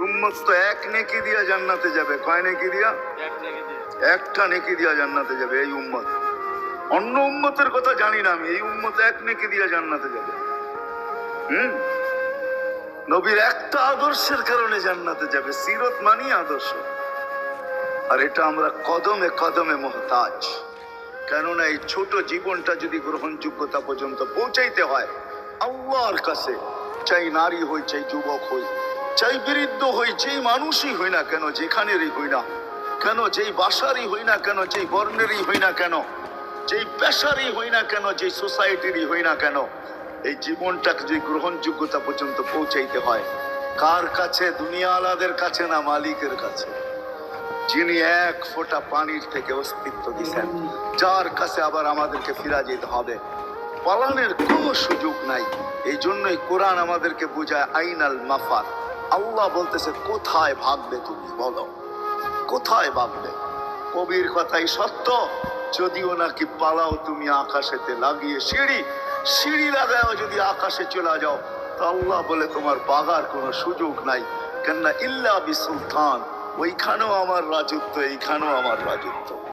উম্মত তো এক নেকি দিয়া জান্নাতে যাবে। কয় নেকি দিয়া? একটা নেকি দিয়া জান্নাতে যাবে এই উম্মত। অন্য উম্মতের কথা জানি না আমি, এই উম্মত এক নেকি দিয়া জান্নাতে যাবে। নবীর একটা আদর্শের কারণে জান্নাতে যাবে। সিরত মানি আদর্শ। আর এটা আমরা কদমে কদমে মুহতাজ। কেননা এই ছোট জীবনটা যদি গ্রহণযোগ্যতা পর্যন্ত পৌঁছাইতে হয় আল্লাহর কাছে, চাই নারী হই, চাই যুবক হই, চাই বৃদ্ধ হই, যেই মানুষই হই না কেন, যেখানেরই হই না কেন, যেই বাসারই হই না কেন, যেই বর্ণেরই হই না কেন, যেই পেশারই হই না কেন, যেই সোসাইটিরই হই না কেন, এই জীবনটাকে যদি গ্রহণযোগ্যতা পর্যন্ত পৌঁছাইতে হয় কার কাছে? দুনিয়া আলাদের কাছে না, মালিকের কাছে, যিনি এক ফোঁটা পানির থেকে অস্তিত্ব দিচ্ছেন, যার কাছে আবার আমাদেরকে ফিরা যেতে হবে। পালানোর কোনো সুযোগ নাই। এই জন্যই কোরআন আমাদেরকে বোঝায় আইনাল মাফার। আল্লাহ বলতেছে কোথায় ভাগবে তুমি, বলো কোথায় ভাগবে? কবির কথাই সত্য, যদিও নাকি পালাও তুমি আকাশেতে লাগিয়ে সিঁড়ি, সিঁড়ি লাগাও যদি আকাশে চলে যাও, তো আল্লাহ বলে তোমার বাগার কোনো সুযোগ নাই। কেননা ইল্লা বিসুলতান, ওইখানেও আমার রাজত্ব, এইখানেও আমার রাজত্ব।